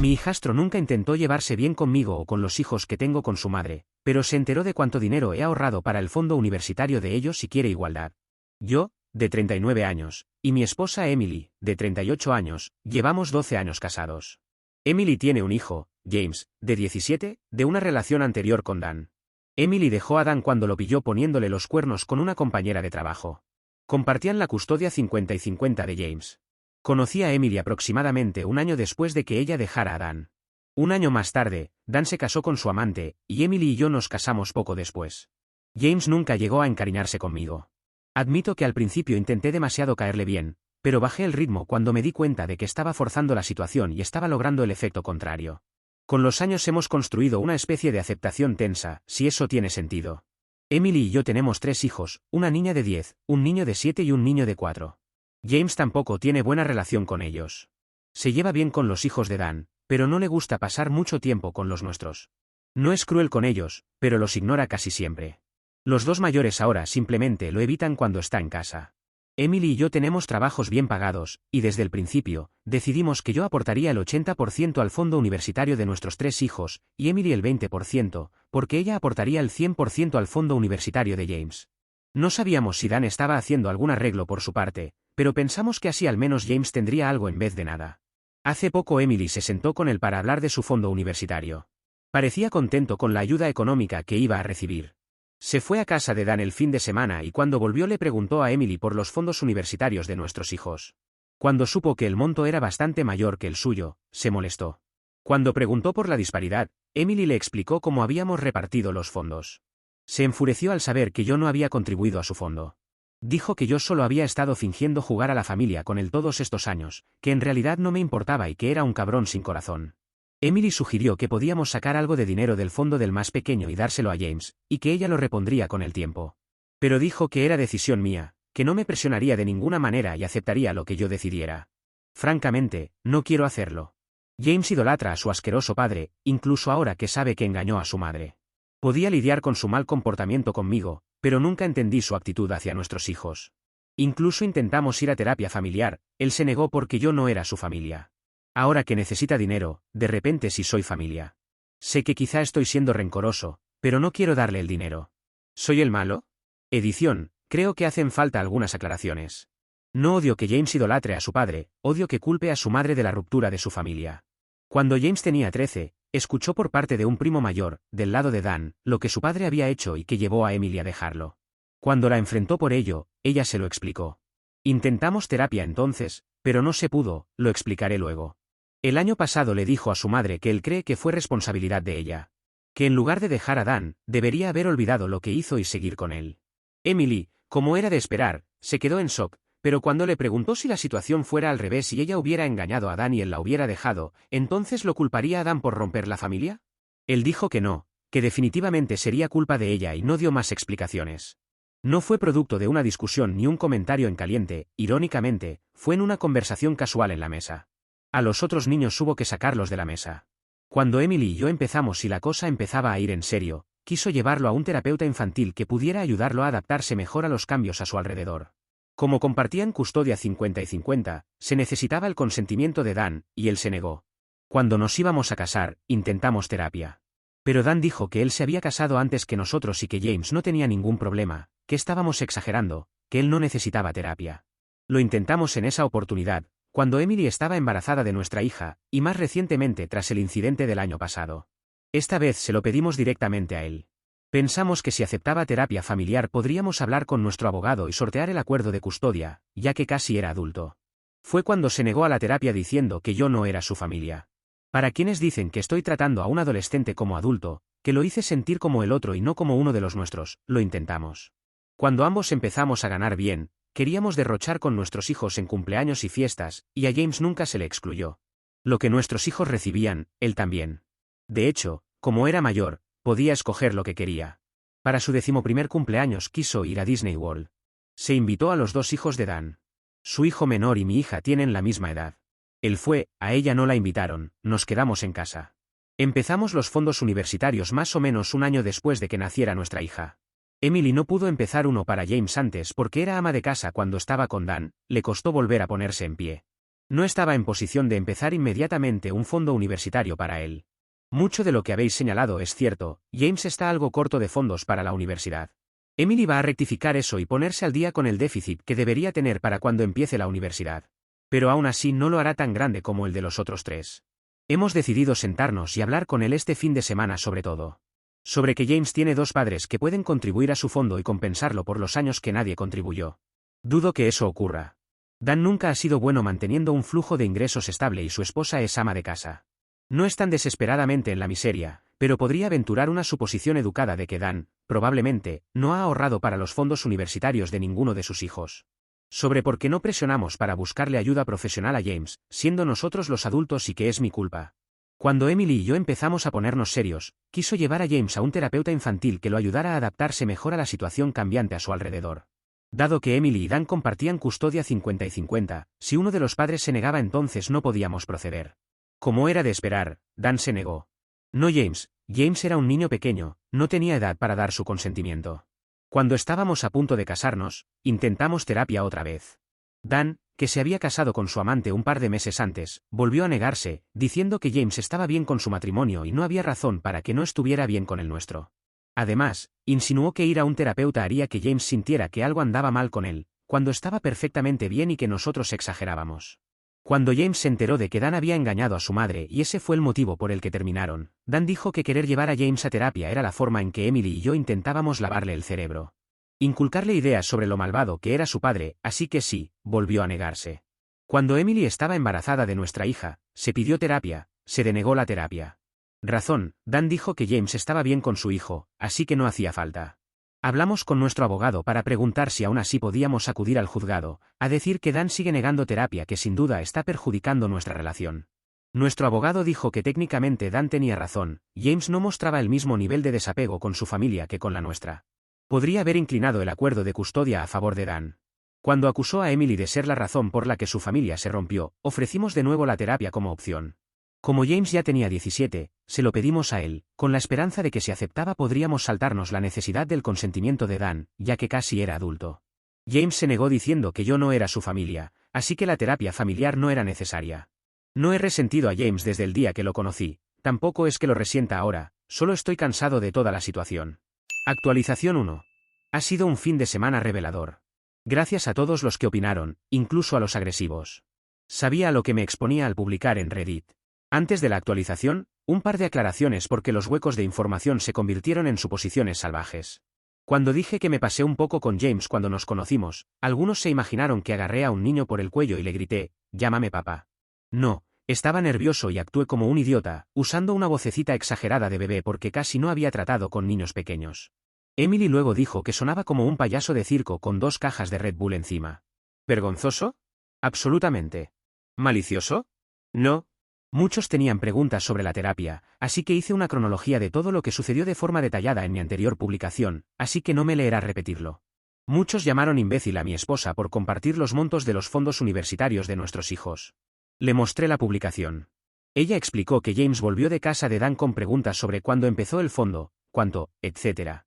Mi hijastro nunca intentó llevarse bien conmigo o con los hijos que tengo con su madre, pero se enteró de cuánto dinero he ahorrado para el fondo universitario de ellos y quiere igualdad. Yo, de 39 años, y mi esposa Emily, de 38 años, llevamos 12 años casados. Emily tiene un hijo, James, de 17, de una relación anterior con Dan. Emily dejó a Dan cuando lo pilló poniéndole los cuernos con una compañera de trabajo. Compartían la custodia 50 y 50 de James. Conocí a Emily aproximadamente un año después de que ella dejara a Dan. Un año más tarde, Dan se casó con su amante, y Emily y yo nos casamos poco después. James nunca llegó a encariñarse conmigo. Admito que al principio intenté demasiado caerle bien, pero bajé el ritmo cuando me di cuenta de que estaba forzando la situación y estaba logrando el efecto contrario. Con los años hemos construido una especie de aceptación tensa, si eso tiene sentido. Emily y yo tenemos 3 hijos, una niña de 10, un niño de 7 y un niño de 4. James tampoco tiene buena relación con ellos. Se lleva bien con los hijos de Dan, pero no le gusta pasar mucho tiempo con los nuestros. No es cruel con ellos, pero los ignora casi siempre. Los 2 mayores ahora simplemente lo evitan cuando está en casa. Emily y yo tenemos trabajos bien pagados, y desde el principio, decidimos que yo aportaría el 80% al fondo universitario de nuestros 3 hijos, y Emily el 20%, porque ella aportaría el 100% al fondo universitario de James. No sabíamos si Dan estaba haciendo algún arreglo por su parte, pero pensamos que así al menos James tendría algo en vez de nada. Hace poco Emily se sentó con él para hablar de su fondo universitario. Parecía contento con la ayuda económica que iba a recibir. Se fue a casa de Dan el fin de semana y cuando volvió le preguntó a Emily por los fondos universitarios de nuestros hijos. Cuando supo que el monto era bastante mayor que el suyo, se molestó. Cuando preguntó por la disparidad, Emily le explicó cómo habíamos repartido los fondos. Se enfureció al saber que yo no había contribuido a su fondo. Dijo que yo solo había estado fingiendo jugar a la familia con él todos estos años, que en realidad no me importaba y que era un cabrón sin corazón. Emily sugirió que podíamos sacar algo de dinero del fondo del más pequeño y dárselo a James, y que ella lo repondría con el tiempo. Pero dijo que era decisión mía, que no me presionaría de ninguna manera y aceptaría lo que yo decidiera. Francamente, no quiero hacerlo. James idolatra a su asqueroso padre, incluso ahora que sabe que engañó a su madre. Podía lidiar con su mal comportamiento conmigo, pero nunca entendí su actitud hacia nuestros hijos. Incluso intentamos ir a terapia familiar, él se negó porque yo no era su familia. Ahora que necesita dinero, de repente sí soy familia. Sé que quizá estoy siendo rencoroso, pero no quiero darle el dinero. ¿Soy el malo? Edición, creo que hacen falta algunas aclaraciones. No odio que James idolatre a su padre, odio que culpe a su madre de la ruptura de su familia. Cuando James tenía 13, escuchó por parte de un primo mayor, del lado de Dan, lo que su padre había hecho y que llevó a Emily a dejarlo. Cuando la enfrentó por ello, ella se lo explicó. Intentamos terapia entonces, pero no se pudo, lo explicaré luego. El año pasado le dijo a su madre que él cree que fue responsabilidad de ella. Que en lugar de dejar a Dan, debería haber olvidado lo que hizo y seguir con él. Emily, como era de esperar, se quedó en shock, pero cuando le preguntó si la situación fuera al revés y ella hubiera engañado a Dan y él la hubiera dejado, ¿entonces lo culparía a Dan por romper la familia? Él dijo que no, que definitivamente sería culpa de ella y no dio más explicaciones. No fue producto de una discusión ni un comentario en caliente, irónicamente, fue en una conversación casual en la mesa. A los otros niños hubo que sacarlos de la mesa. Cuando Emily y yo empezamos y la cosa empezaba a ir en serio, quiso llevarlo a un terapeuta infantil que pudiera ayudarlo a adaptarse mejor a los cambios a su alrededor. Como compartían custodia 50 y 50, se necesitaba el consentimiento de Dan, y él se negó. Cuando nos íbamos a casar, intentamos terapia. Pero Dan dijo que él se había casado antes que nosotros y que James no tenía ningún problema, que estábamos exagerando, que él no necesitaba terapia. Lo intentamos en esa oportunidad, cuando Emily estaba embarazada de nuestra hija, y más recientemente tras el incidente del año pasado. Esta vez se lo pedimos directamente a él. Pensamos que si aceptaba terapia familiar podríamos hablar con nuestro abogado y sortear el acuerdo de custodia, ya que casi era adulto. Fue cuando se negó a la terapia diciendo que yo no era su familia. Para quienes dicen que estoy tratando a un adolescente como adulto, que lo hice sentir como el otro y no como uno de los nuestros, lo intentamos. Cuando ambos empezamos a ganar bien, queríamos derrochar con nuestros hijos en cumpleaños y fiestas, y a James nunca se le excluyó. Lo que nuestros hijos recibían, él también. De hecho, como era mayor, podía escoger lo que quería. Para su 11º cumpleaños quiso ir a Disney World. Se invitó a los 2 hijos de Dan. Su hijo menor y mi hija tienen la misma edad. Él fue, a ella no la invitaron, nos quedamos en casa. Empezamos los fondos universitarios más o menos un año después de que naciera nuestra hija. Emily no pudo empezar uno para James antes porque era ama de casa cuando estaba con Dan, le costó volver a ponerse en pie. No estaba en posición de empezar inmediatamente un fondo universitario para él. Mucho de lo que habéis señalado es cierto, James está algo corto de fondos para la universidad. Emily va a rectificar eso y ponerse al día con el déficit que debería tener para cuando empiece la universidad. Pero aún así no lo hará tan grande como el de los otros tres. Hemos decidido sentarnos y hablar con él este fin de semana sobre todo. Sobre que James tiene dos padres que pueden contribuir a su fondo y compensarlo por los años que nadie contribuyó. Dudo que eso ocurra. Dan nunca ha sido bueno manteniendo un flujo de ingresos estable y su esposa es ama de casa. No están desesperadamente en la miseria, pero podría aventurar una suposición educada de que Dan, probablemente, no ha ahorrado para los fondos universitarios de ninguno de sus hijos. Sobre por qué no presionamos para buscarle ayuda profesional a James, siendo nosotros los adultos y que es mi culpa. Cuando Emily y yo empezamos a ponernos serios, quiso llevar a James a un terapeuta infantil que lo ayudara a adaptarse mejor a la situación cambiante a su alrededor. Dado que Emily y Dan compartían custodia 50 y 50, si uno de los padres se negaba entonces no podíamos proceder. Como era de esperar, Dan se negó. No James, James era un niño pequeño, no tenía edad para dar su consentimiento. Cuando estábamos a punto de casarnos, intentamos terapia otra vez. Dan, que se había casado con su amante un par de meses antes, volvió a negarse, diciendo que James estaba bien con su matrimonio y no había razón para que no estuviera bien con el nuestro. Además, insinuó que ir a un terapeuta haría que James sintiera que algo andaba mal con él, cuando estaba perfectamente bien y que nosotros exagerábamos. Cuando James se enteró de que Dan había engañado a su madre y ese fue el motivo por el que terminaron, Dan dijo que querer llevar a James a terapia era la forma en que Emily y yo intentábamos lavarle el cerebro. Inculcarle ideas sobre lo malvado que era su padre, así que sí, volvió a negarse. Cuando Emily estaba embarazada de nuestra hija, se pidió terapia, se denegó la terapia. Razón, Dan dijo que James estaba bien con su hijo, así que no hacía falta. Hablamos con nuestro abogado para preguntar si aún así podíamos acudir al juzgado, a decir que Dan sigue negando terapia que sin duda está perjudicando nuestra relación. Nuestro abogado dijo que técnicamente Dan tenía razón, James no mostraba el mismo nivel de desapego con su familia que con la nuestra. Podría haber inclinado el acuerdo de custodia a favor de Dan. Cuando acusó a Emily de ser la razón por la que su familia se rompió, ofrecimos de nuevo la terapia como opción. Como James ya tenía 17, se lo pedimos a él, con la esperanza de que si aceptaba podríamos saltarnos la necesidad del consentimiento de Dan, ya que casi era adulto. James se negó diciendo que yo no era su familia, así que la terapia familiar no era necesaria. No he resentido a James desde el día que lo conocí, tampoco es que lo resienta ahora, solo estoy cansado de toda la situación. Actualización 1. Ha sido un fin de semana revelador. Gracias a todos los que opinaron, incluso a los agresivos. Sabía a lo que me exponía al publicar en Reddit. Antes de la actualización, un par de aclaraciones porque los huecos de información se convirtieron en suposiciones salvajes. Cuando dije que me pasé un poco con James cuando nos conocimos, algunos se imaginaron que agarré a un niño por el cuello y le grité, «Llámame papá». No, estaba nervioso y actué como un idiota, usando una vocecita exagerada de bebé porque casi no había tratado con niños pequeños. Emily luego dijo que sonaba como un payaso de circo con 2 cajas de Red Bull encima. ¿Vergonzoso? Absolutamente. ¿Malicioso? No. Muchos tenían preguntas sobre la terapia, así que hice una cronología de todo lo que sucedió de forma detallada en mi anterior publicación, así que no me leerá repetirlo. Muchos llamaron imbécil a mi esposa por compartir los montos de los fondos universitarios de nuestros hijos. Le mostré la publicación. Ella explicó que James volvió de casa de Dan con preguntas sobre cuándo empezó el fondo, cuánto, etc.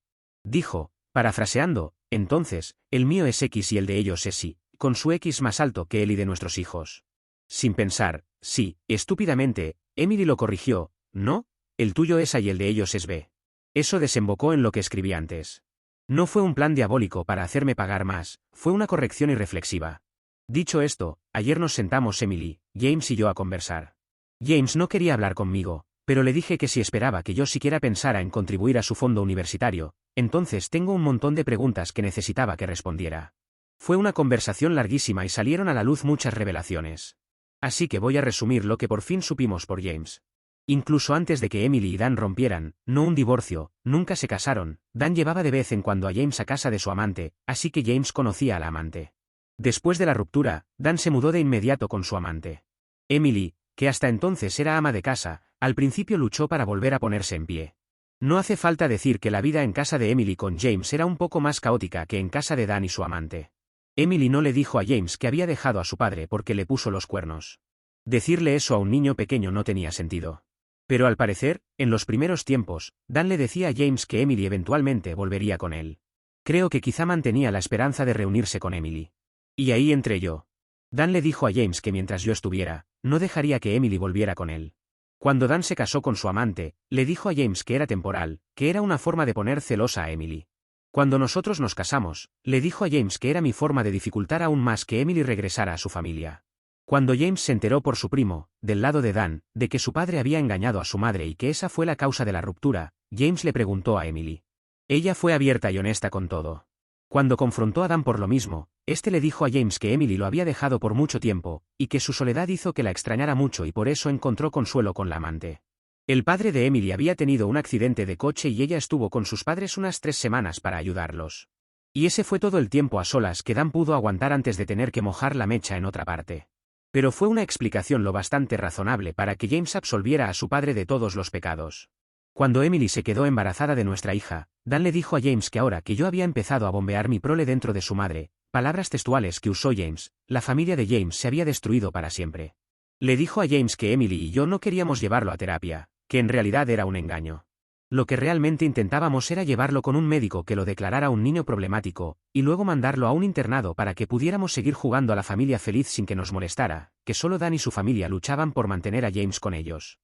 Dijo, parafraseando, entonces, el mío es X y el de ellos es Y, con su X más alto que el Y de nuestros hijos. Sin pensar, sí, estúpidamente, Emily lo corrigió, no, el tuyo es A y el de ellos es B. Eso desembocó en lo que escribí antes. No fue un plan diabólico para hacerme pagar más, fue una corrección irreflexiva. Dicho esto, ayer nos sentamos Emily, James y yo a conversar. James no quería hablar conmigo, pero le dije que si esperaba que yo siquiera pensara en contribuir a su fondo universitario, entonces tengo un montón de preguntas que necesitaba que respondiera. Fue una conversación larguísima y salieron a la luz muchas revelaciones. Así que voy a resumir lo que por fin supimos por James. Incluso antes de que Emily y Dan rompieran, no un divorcio, nunca se casaron, Dan llevaba de vez en cuando a James a casa de su amante, así que James conocía a la amante. Después de la ruptura, Dan se mudó de inmediato con su amante. Emily, que hasta entonces era ama de casa, al principio luchó para volver a ponerse en pie. No hace falta decir que la vida en casa de Emily con James era un poco más caótica que en casa de Dan y su amante. Emily no le dijo a James que había dejado a su padre porque le puso los cuernos. Decirle eso a un niño pequeño no tenía sentido. Pero al parecer, en los primeros tiempos, Dan le decía a James que Emily eventualmente volvería con él. Creo que quizá mantenía la esperanza de reunirse con Emily. Y ahí entré yo. Dan le dijo a James que mientras yo estuviera, no dejaría que Emily volviera con él. Cuando Dan se casó con su amante, le dijo a James que era temporal, que era una forma de poner celosa a Emily. Cuando nosotros nos casamos, le dijo a James que era mi forma de dificultar aún más que Emily regresara a su familia. Cuando James se enteró por su primo, del lado de Dan, de que su padre había engañado a su madre y que esa fue la causa de la ruptura, James le preguntó a Emily. Ella fue abierta y honesta con todo. Cuando confrontó a Dan por lo mismo, este le dijo a James que Emily lo había dejado por mucho tiempo, y que su soledad hizo que la extrañara mucho y por eso encontró consuelo con la amante. El padre de Emily había tenido un accidente de coche y ella estuvo con sus padres unas 3 semanas para ayudarlos. Y ese fue todo el tiempo a solas que Dan pudo aguantar antes de tener que mojar la mecha en otra parte. Pero fue una explicación lo bastante razonable para que James absolviera a su padre de todos los pecados. Cuando Emily se quedó embarazada de nuestra hija, Dan le dijo a James que ahora que yo había empezado a bombear mi prole dentro de su madre, palabras textuales que usó James, la familia de James se había destruido para siempre. Le dijo a James que Emily y yo no queríamos llevarlo a terapia, que en realidad era un engaño. Lo que realmente intentábamos era llevarlo con un médico que lo declarara un niño problemático, y luego mandarlo a un internado para que pudiéramos seguir jugando a la familia feliz sin que nos molestara, que solo Dan y su familia luchaban por mantener a James con ellos.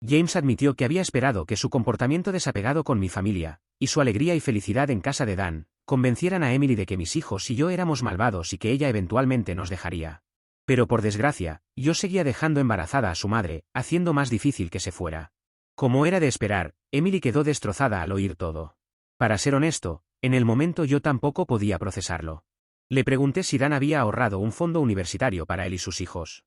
James admitió que había esperado que su comportamiento desapegado con mi familia, y su alegría y felicidad en casa de Dan, convencieran a Emily de que mis hijos y yo éramos malvados y que ella eventualmente nos dejaría. Pero por desgracia, yo seguía dejando embarazada a su madre, haciendo más difícil que se fuera. Como era de esperar, Emily quedó destrozada al oír todo. Para ser honesto, en el momento yo tampoco podía procesarlo. Le pregunté si Dan había ahorrado un fondo universitario para él y sus hijos.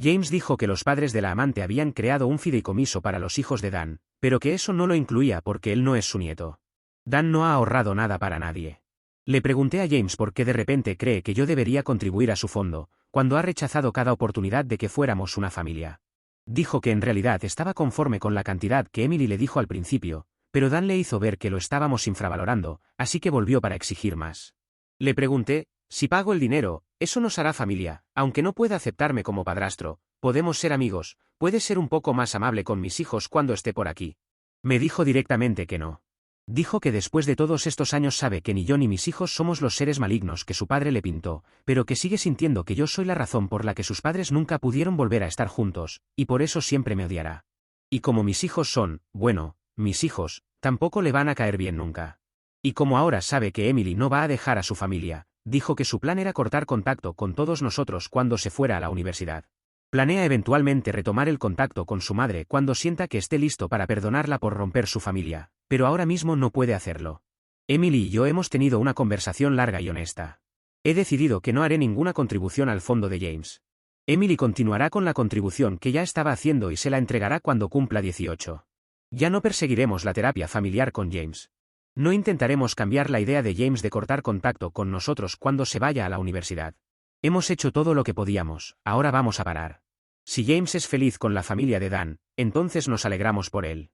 James dijo que los padres de la amante habían creado un fideicomiso para los hijos de Dan, pero que eso no lo incluía porque él no es su nieto. Dan no ha ahorrado nada para nadie. Le pregunté a James por qué de repente cree que yo debería contribuir a su fondo, cuando ha rechazado cada oportunidad de que fuéramos una familia. Dijo que en realidad estaba conforme con la cantidad que Emily le dijo al principio, pero Dan le hizo ver que lo estábamos infravalorando, así que volvió para exigir más. Le pregunté, si pago el dinero, eso nos hará familia, aunque no pueda aceptarme como padrastro, podemos ser amigos, puedes ser un poco más amable con mis hijos cuando esté por aquí. Me dijo directamente que no. Dijo que después de todos estos años sabe que ni yo ni mis hijos somos los seres malignos que su padre le pintó, pero que sigue sintiendo que yo soy la razón por la que sus padres nunca pudieron volver a estar juntos, y por eso siempre me odiará. Y como mis hijos son, bueno, mis hijos, tampoco le van a caer bien nunca. Y como ahora sabe que Emily no va a dejar a su familia, dijo que su plan era cortar contacto con todos nosotros cuando se fuera a la universidad. Planea eventualmente retomar el contacto con su madre cuando sienta que esté listo para perdonarla por romper su familia, pero ahora mismo no puede hacerlo. Emily y yo hemos tenido una conversación larga y honesta. He decidido que no haré ninguna contribución al fondo de James. Emily continuará con la contribución que ya estaba haciendo y se la entregará cuando cumpla 18. Ya no perseguiremos la terapia familiar con James. No intentaremos cambiar la idea de James de cortar contacto con nosotros cuando se vaya a la universidad. Hemos hecho todo lo que podíamos, ahora vamos a parar. Si James es feliz con la familia de Dan, entonces nos alegramos por él.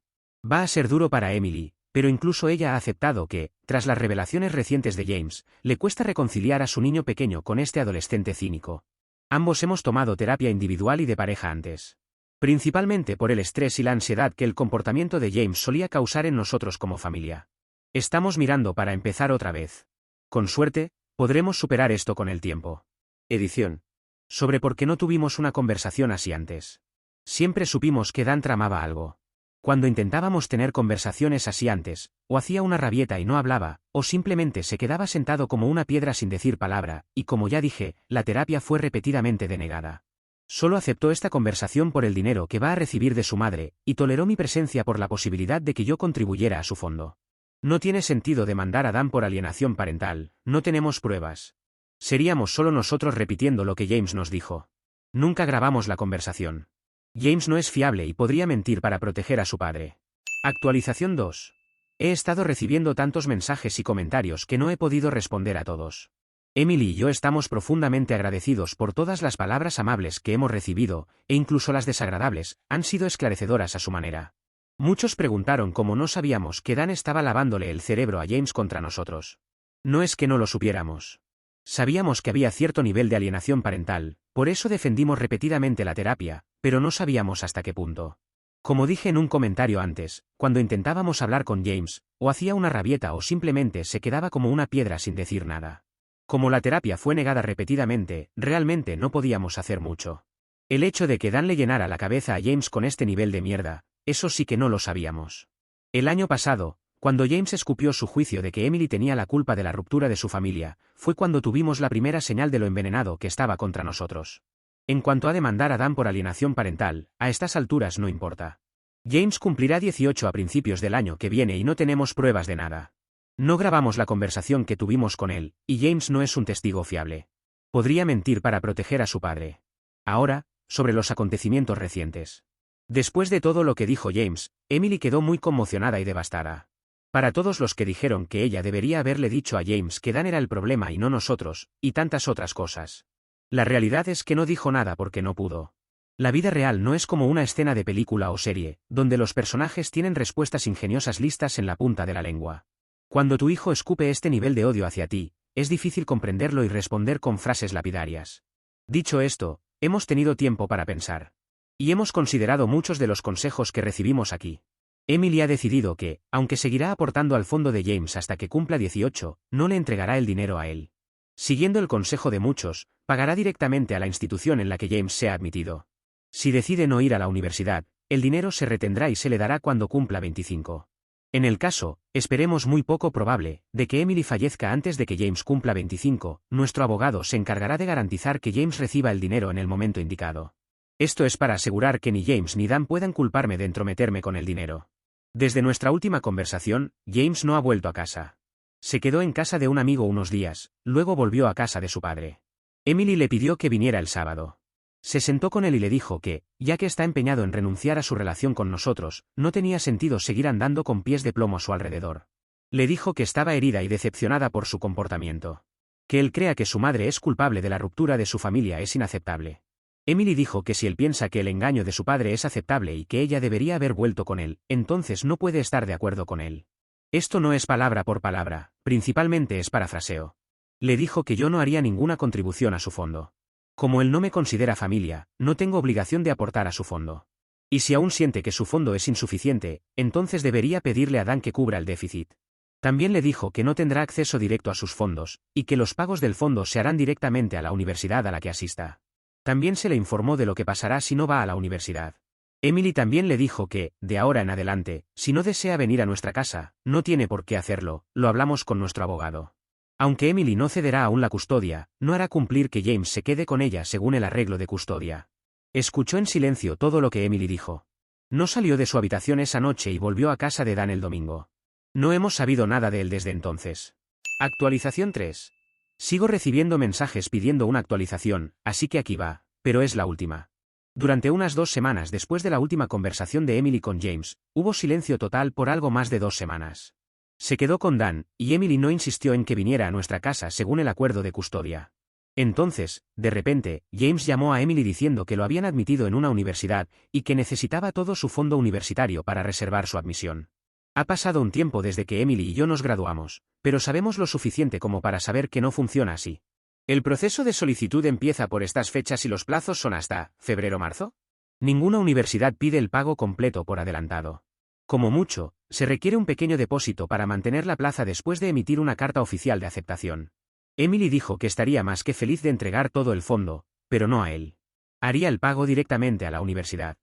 Va a ser duro para Emily, pero incluso ella ha aceptado que, tras las revelaciones recientes de James, le cuesta reconciliar a su niño pequeño con este adolescente cínico. Ambos hemos tomado terapia individual y de pareja antes. Principalmente por el estrés y la ansiedad que el comportamiento de James solía causar en nosotros como familia. Estamos mirando para empezar otra vez. Con suerte, podremos superar esto con el tiempo. Edición. Sobre por qué no tuvimos una conversación así antes. Siempre supimos que Dan tramaba algo. Cuando intentábamos tener conversaciones así antes, o hacía una rabieta y no hablaba, o simplemente se quedaba sentado como una piedra sin decir palabra, y como ya dije, la terapia fue repetidamente denegada. Solo aceptó esta conversación por el dinero que va a recibir de su madre, y toleró mi presencia por la posibilidad de que yo contribuyera a su fondo. No tiene sentido demandar a Dan por alienación parental, no tenemos pruebas. Seríamos solo nosotros repitiendo lo que James nos dijo. Nunca grabamos la conversación. James no es fiable y podría mentir para proteger a su padre. Actualización 2. He estado recibiendo tantos mensajes y comentarios que no he podido responder a todos. Emily y yo estamos profundamente agradecidos por todas las palabras amables que hemos recibido, e incluso las desagradables, han sido esclarecedoras a su manera. Muchos preguntaron cómo no sabíamos que Dan estaba lavándole el cerebro a James contra nosotros. No es que no lo supiéramos. Sabíamos que había cierto nivel de alienación parental, por eso defendimos repetidamente la terapia, pero no sabíamos hasta qué punto. Como dije en un comentario antes, cuando intentábamos hablar con James, o hacía una rabieta o simplemente se quedaba como una piedra sin decir nada. Como la terapia fue negada repetidamente, realmente no podíamos hacer mucho. El hecho de que Dan le llenara la cabeza a James con este nivel de mierda, eso sí que no lo sabíamos. El año pasado, cuando James escupió su juicio de que Emily tenía la culpa de la ruptura de su familia, fue cuando tuvimos la primera señal de lo envenenado que estaba contra nosotros. En cuanto a demandar a Dan por alienación parental, a estas alturas no importa. James cumplirá 18 a principios del año que viene y no tenemos pruebas de nada. No grabamos la conversación que tuvimos con él, y James no es un testigo fiable. Podría mentir para proteger a su padre. Ahora, sobre los acontecimientos recientes. Después de todo lo que dijo James, Emily quedó muy conmocionada y devastada. Para todos los que dijeron que ella debería haberle dicho a James que Dan era el problema y no nosotros, y tantas otras cosas. La realidad es que no dijo nada porque no pudo. La vida real no es como una escena de película o serie, donde los personajes tienen respuestas ingeniosas listas en la punta de la lengua. Cuando tu hijo escupe este nivel de odio hacia ti, es difícil comprenderlo y responder con frases lapidarias. Dicho esto, hemos tenido tiempo para pensar. Y hemos considerado muchos de los consejos que recibimos aquí. Emily ha decidido que, aunque seguirá aportando al fondo de James hasta que cumpla 18, no le entregará el dinero a él. Siguiendo el consejo de muchos, pagará directamente a la institución en la que James sea admitido. Si decide no ir a la universidad, el dinero se retendrá y se le dará cuando cumpla 25. En el caso, esperemos muy poco probable, de que Emily fallezca antes de que James cumpla 25, nuestro abogado se encargará de garantizar que James reciba el dinero en el momento indicado. Esto es para asegurar que ni James ni Dan puedan culparme de entrometerme con el dinero. Desde nuestra última conversación, James no ha vuelto a casa. Se quedó en casa de un amigo unos días, luego volvió a casa de su padre. Emily le pidió que viniera el sábado. Se sentó con él y le dijo que, ya que está empeñado en renunciar a su relación con nosotros, no tenía sentido seguir andando con pies de plomo a su alrededor. Le dijo que estaba herida y decepcionada por su comportamiento. Que él crea que su madre es culpable de la ruptura de su familia es inaceptable. Emily dijo que si él piensa que el engaño de su padre es aceptable y que ella debería haber vuelto con él, entonces no puede estar de acuerdo con él. Esto no es palabra por palabra, principalmente es parafraseo. Le dijo que yo no haría ninguna contribución a su fondo. Como él no me considera familia, no tengo obligación de aportar a su fondo. Y si aún siente que su fondo es insuficiente, entonces debería pedirle a Dan que cubra el déficit. También le dijo que no tendrá acceso directo a sus fondos, y que los pagos del fondo se harán directamente a la universidad a la que asista. También se le informó de lo que pasará si no va a la universidad. Emily también le dijo que, de ahora en adelante, si no desea venir a nuestra casa, no tiene por qué hacerlo, lo hablamos con nuestro abogado. Aunque Emily no cederá aún la custodia, no hará cumplir que James se quede con ella según el arreglo de custodia. Escuchó en silencio todo lo que Emily dijo. No salió de su habitación esa noche y volvió a casa de Dan el domingo. No hemos sabido nada de él desde entonces. Actualización 3. Sigo recibiendo mensajes pidiendo una actualización, así que aquí va, pero es la última. Durante unas 2 semanas después de la última conversación de Emily con James, hubo silencio total por algo más de 2 semanas. Se quedó con Dan, y Emily no insistió en que viniera a nuestra casa según el acuerdo de custodia. Entonces, de repente, James llamó a Emily diciendo que lo habían admitido en una universidad, y que necesitaba todo su fondo universitario para reservar su admisión. Ha pasado un tiempo desde que Emily y yo nos graduamos, pero sabemos lo suficiente como para saber que no funciona así. ¿El proceso de solicitud empieza por estas fechas y los plazos son hasta febrero-marzo? Ninguna universidad pide el pago completo por adelantado. Como mucho, se requiere un pequeño depósito para mantener la plaza después de emitir una carta oficial de aceptación. Emily dijo que estaría más que feliz de entregar todo el fondo, pero no a él. Haría el pago directamente a la universidad.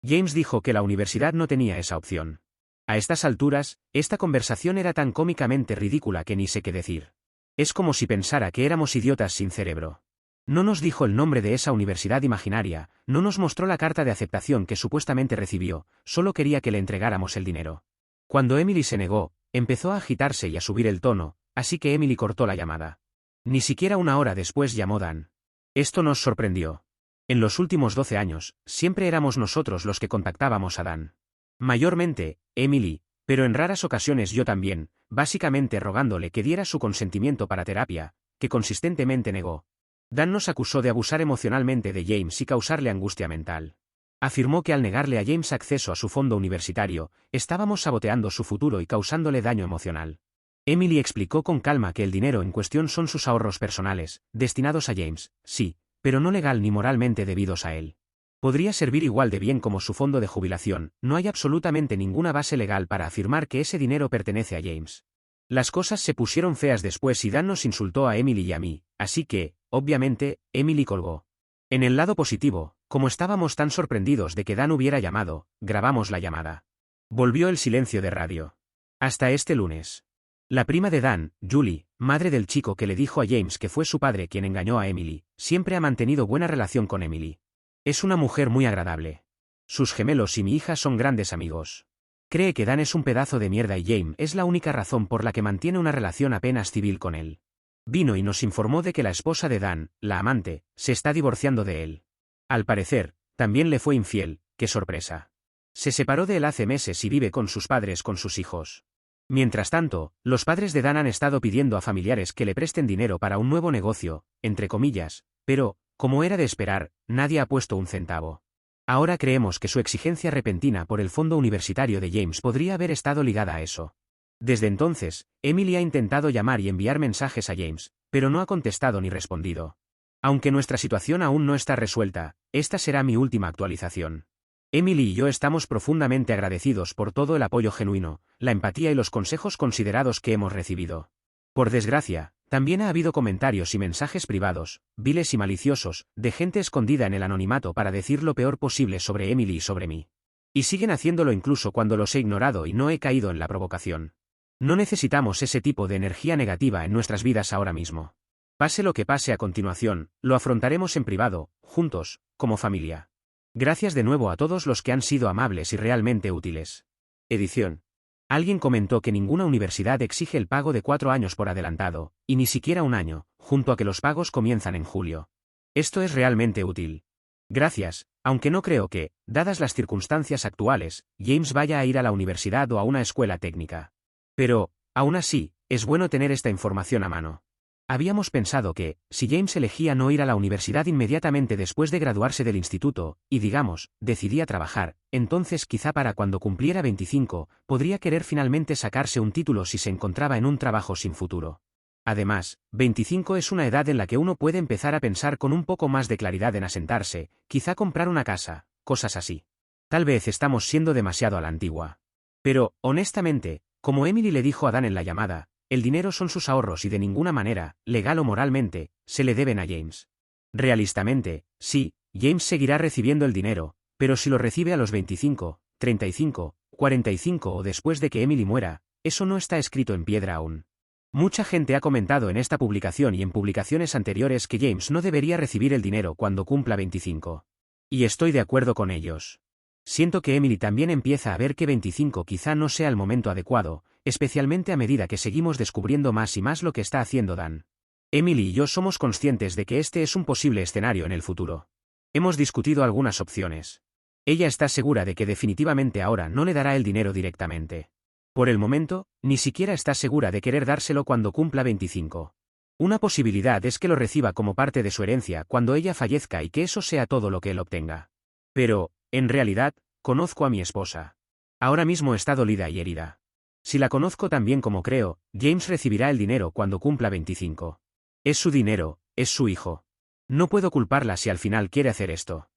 James dijo que la universidad no tenía esa opción. A estas alturas, esta conversación era tan cómicamente ridícula que ni sé qué decir. Es como si pensara que éramos idiotas sin cerebro. No nos dijo el nombre de esa universidad imaginaria, no nos mostró la carta de aceptación que supuestamente recibió, solo quería que le entregáramos el dinero. Cuando Emily se negó, empezó a agitarse y a subir el tono, así que Emily cortó la llamada. Ni siquiera una hora después llamó Dan. Esto nos sorprendió. En los últimos 12 años, siempre éramos nosotros los que contactábamos a Dan. Mayormente, Emily, pero en raras ocasiones yo también, básicamente rogándole que diera su consentimiento para terapia, que consistentemente negó. Dan nos acusó de abusar emocionalmente de James y causarle angustia mental. Afirmó que al negarle a James acceso a su fondo universitario, estábamos saboteando su futuro y causándole daño emocional. Emily explicó con calma que el dinero en cuestión son sus ahorros personales, destinados a James, sí, pero no legal ni moralmente debidos a él. Podría servir igual de bien como su fondo de jubilación, no hay absolutamente ninguna base legal para afirmar que ese dinero pertenece a James. Las cosas se pusieron feas después y Dan nos insultó a Emily y a mí, así que, obviamente, Emily colgó. En el lado positivo, como estábamos tan sorprendidos de que Dan hubiera llamado, grabamos la llamada. Volvió el silencio de radio. Hasta este lunes. La prima de Dan, Julie, madre del chico que le dijo a James que fue su padre quien engañó a Emily, siempre ha mantenido buena relación con Emily. Es una mujer muy agradable. Sus gemelos y mi hija son grandes amigos. Cree que Dan es un pedazo de mierda y James es la única razón por la que mantiene una relación apenas civil con él. Vino y nos informó de que la esposa de Dan, la amante, se está divorciando de él. Al parecer, también le fue infiel, qué sorpresa. Se separó de él hace meses y vive con sus padres con sus hijos. Mientras tanto, los padres de Dan han estado pidiendo a familiares que le presten dinero para un nuevo negocio, entre comillas, pero, como era de esperar, nadie ha puesto un centavo. Ahora creemos que su exigencia repentina por el fondo universitario de James podría haber estado ligada a eso. Desde entonces, Emily ha intentado llamar y enviar mensajes a James, pero no ha contestado ni respondido. Aunque nuestra situación aún no está resuelta, esta será mi última actualización. Emily y yo estamos profundamente agradecidos por todo el apoyo genuino, la empatía y los consejos considerados que hemos recibido. Por desgracia, también ha habido comentarios y mensajes privados, viles y maliciosos, de gente escondida en el anonimato para decir lo peor posible sobre Emily y sobre mí. Y siguen haciéndolo incluso cuando los he ignorado y no he caído en la provocación. No necesitamos ese tipo de energía negativa en nuestras vidas ahora mismo. Pase lo que pase a continuación, lo afrontaremos en privado, juntos, como familia. Gracias de nuevo a todos los que han sido amables y realmente útiles. Edición. Alguien comentó que ninguna universidad exige el pago de 4 años por adelantado, y ni siquiera un año, junto a que los pagos comienzan en julio. Esto es realmente útil. Gracias, aunque no creo que, dadas las circunstancias actuales, James vaya a ir a la universidad o a una escuela técnica. Pero, aún así, es bueno tener esta información a mano. Habíamos pensado que, si James elegía no ir a la universidad inmediatamente después de graduarse del instituto, y digamos, decidía trabajar, entonces quizá para cuando cumpliera 25, podría querer finalmente sacarse un título si se encontraba en un trabajo sin futuro. Además, 25 es una edad en la que uno puede empezar a pensar con un poco más de claridad en asentarse, quizá comprar una casa, cosas así. Tal vez estamos siendo demasiado a la antigua. Pero, honestamente, como Emily le dijo a Dan en la llamada, el dinero son sus ahorros y de ninguna manera, legal o moralmente, se le deben a James. Realistamente, sí, James seguirá recibiendo el dinero, pero si lo recibe a los 25, 35, 45 o después de que Emily muera, eso no está escrito en piedra aún. Mucha gente ha comentado en esta publicación y en publicaciones anteriores que James no debería recibir el dinero cuando cumpla 25. Y estoy de acuerdo con ellos. Siento que Emily también empieza a ver que 25 quizá no sea el momento adecuado, especialmente a medida que seguimos descubriendo más y más lo que está haciendo Dan. Emily y yo somos conscientes de que este es un posible escenario en el futuro. Hemos discutido algunas opciones. Ella está segura de que definitivamente ahora no le dará el dinero directamente. Por el momento, ni siquiera está segura de querer dárselo cuando cumpla 25. Una posibilidad es que lo reciba como parte de su herencia cuando ella fallezca y que eso sea todo lo que él obtenga. Pero, en realidad, conozco a mi esposa. Ahora mismo está dolida y herida. Si la conozco tan bien como creo, James recibirá el dinero cuando cumpla 25. Es su dinero, es su hijo. No puedo culparla si al final quiere hacer esto.